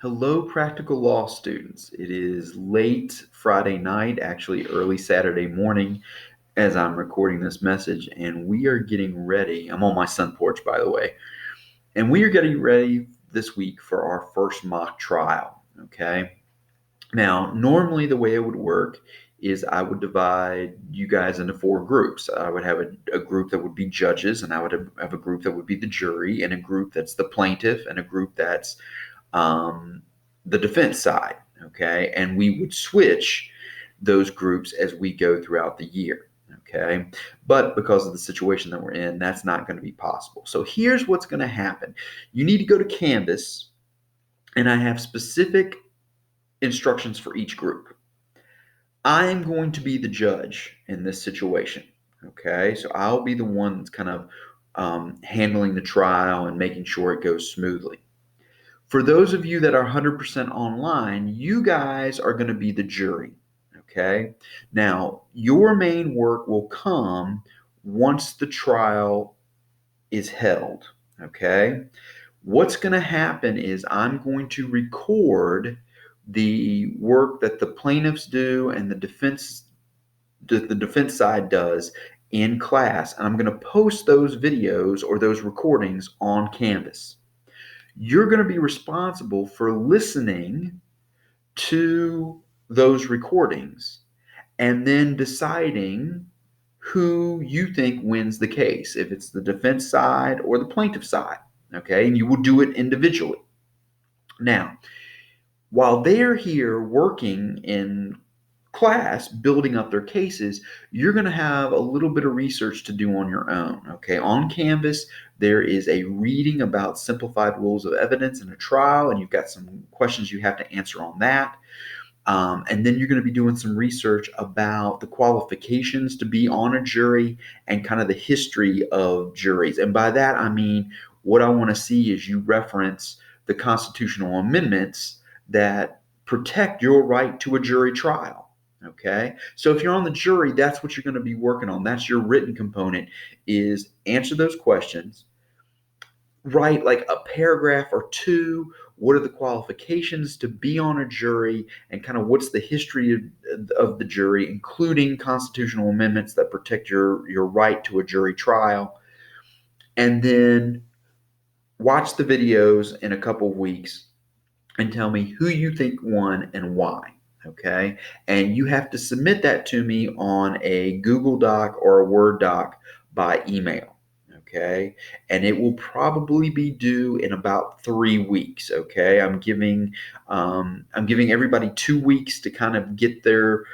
Hello, practical law students. It is late Friday night, actually early Saturday morning, as I'm recording this message, and we are getting ready. I'm on my sun porch, by the way, and we are getting ready this week for our first mock trial. Okay. Now, normally the way it would work is I would divide you guys into four groups. I would have a group that would be judges, and I would have a group that would be the jury, and a group that's the plaintiff, and a group that's um, the defense side, okay? And we would switch those groups as we go throughout the year, okay? But because of the situation that we're in, that's not going to be possible. So here's what's going to happen. You need to go to Canvas, and I have specific instructions for each group. I'm going to be the judge in this situation, okay? So I'll be the one that's kind of handling the trial and making sure it goes smoothly. For those of you that are 100% online, you guys are going to be the jury. Okay. Now, your main work will come once the trial is held. Okay. What's going to happen is I'm going to record the work that the plaintiffs do and the defense side does in class, and I'm going to post those videos or those recordings on Canvas. You're going to be responsible for listening to those recordings and then deciding who you think wins the case, if it's the defense side or the plaintiff side. Okay, and you will do it individually. Now, while they're here working in class building up their cases, you're going to have a little bit of research to do on your own. Okay, on Canvas, there is a reading about simplified rules of evidence in a trial, and you've got some questions you have to answer on that. And then you're going to be doing some research about the qualifications to be on a jury and kind of the history of juries. And by that, I mean, what I want to see is you reference the constitutional amendments that protect your right to a jury trial. Okay. So if you're on the jury, that's what you're going to be working on. That's your written component, is answer those questions, write like a paragraph or two. What are the qualifications to be on a jury, and kind of what's the history of the jury, including constitutional amendments that protect your right to a jury trial. And then watch the videos in a couple of weeks and tell me who you think won and why. Okay. And you have to submit that to me on a Google Doc or a Word doc by email. Okay. And it will probably be due in about 3 weeks. Okay. I'm giving everybody 2 weeks to kind of get their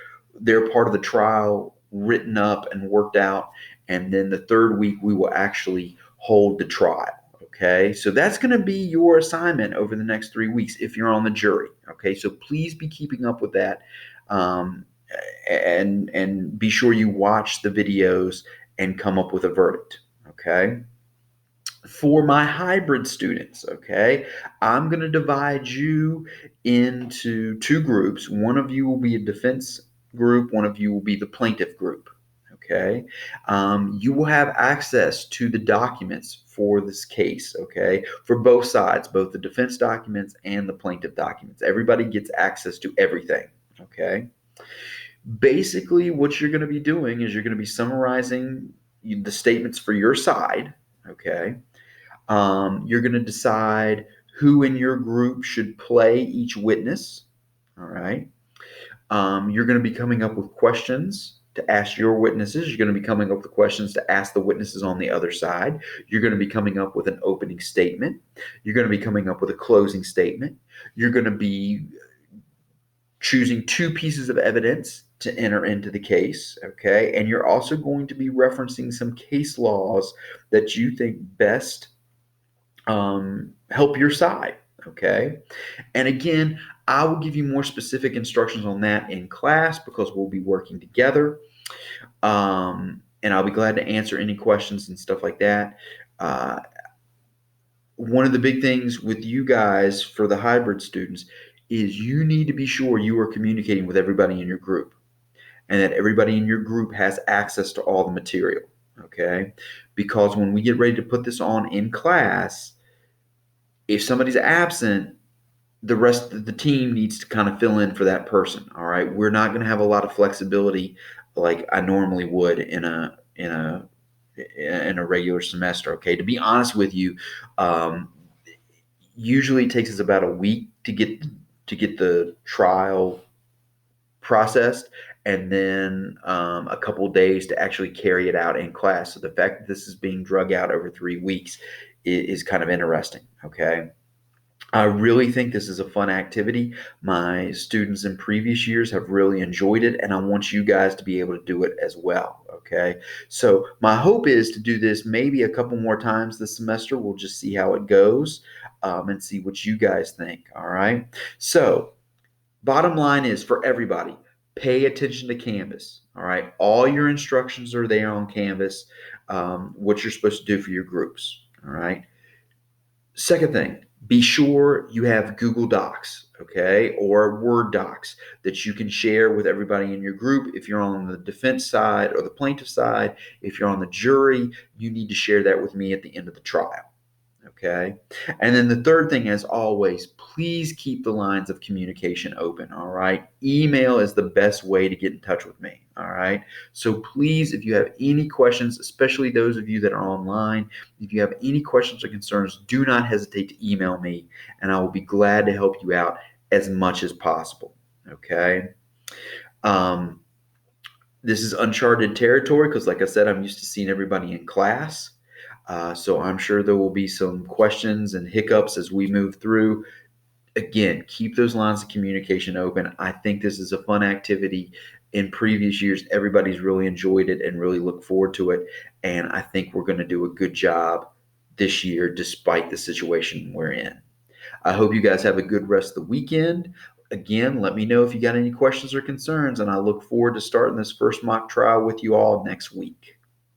part of the trial written up and worked out. And then the third week we will actually hold the trial. Okay, so that's going to be your assignment over the next 3 weeks if you're on the jury. Okay, so please be keeping up with that, um, and be sure you watch the videos and come up with a verdict. Okay, for my hybrid students, okay, I'm going to divide you into two groups. One of you will be a defense group, one of you will be the plaintiff group. Okay, you will have access to the documents for this case, okay, for both sides, both the defense documents and the plaintiff documents. Everybody gets access to everything, okay. Basically, what you're going to be doing is you're going to be summarizing the statements for your side, okay. You're going to decide who in your group should play each witness. All right. You're going to be coming up with questions to ask your witnesses. You're going to be coming up with questions to ask the witnesses on the other side. You're going to be coming up with an opening statement. You're going to be coming up with a closing statement. You're going to be choosing two pieces of evidence to enter into the case, okay? And you're also going to be referencing some case laws that you think best help your side. Okay. And again, I will give you more specific instructions on that in class because we'll be working together. And I'll be glad to answer any questions and stuff like that. Uh, One of the big things with you guys for the hybrid students is you need to be sure you are communicating with everybody in your group and that everybody in your group has access to all the material. Okay. Because when we get ready to put this on in class, if somebody's absent, the rest of the team needs to kind of fill in for that person. All right. We're not going to have a lot of flexibility like I normally would in a regular semester. Okay. To be honest with you, um, usually it takes us about a week to get the trial processed, and then a couple days to actually carry it out in class. So the fact that this is being drug out over 3 weeks is kind of interesting. Okay. I really think this is a fun activity. My students in previous years have really enjoyed it, and I want you guys to be able to do it as well. Okay. So, my hope is to do this maybe a couple more times this semester. We'll just see how it goes and see what you guys think. All right. So, bottom line is for everybody, pay attention to Canvas. All right. All your instructions are there on Canvas, what you're supposed to do for your groups. All right. Second thing, be sure you have Google Docs, okay, or Word docs that you can share with everybody in your group. If you're on the defense side or the plaintiff side, if you're on the jury, you need to share that with me at the end of the trial. Okay. And then the third thing, as always, please keep the lines of communication open. All right. Email is the best way to get in touch with me. All right. So please, if you have any questions, especially those of you that are online, if you have any questions or concerns, do not hesitate to email me, and I will be glad to help you out as much as possible. Okay. Um, this is uncharted territory because, like I said, I'm used to seeing everybody in class. So I'm sure there will be some questions and hiccups as we move through. Again, keep those lines of communication open. I think this is a fun activity. In previous years, everybody's really enjoyed it and really look forward to it. And I think we're going to do a good job this year despite the situation we're in. I hope you guys have a good rest of the weekend. Again, let me know if you got any questions or concerns, and I look forward to starting this first mock trial with you all next week.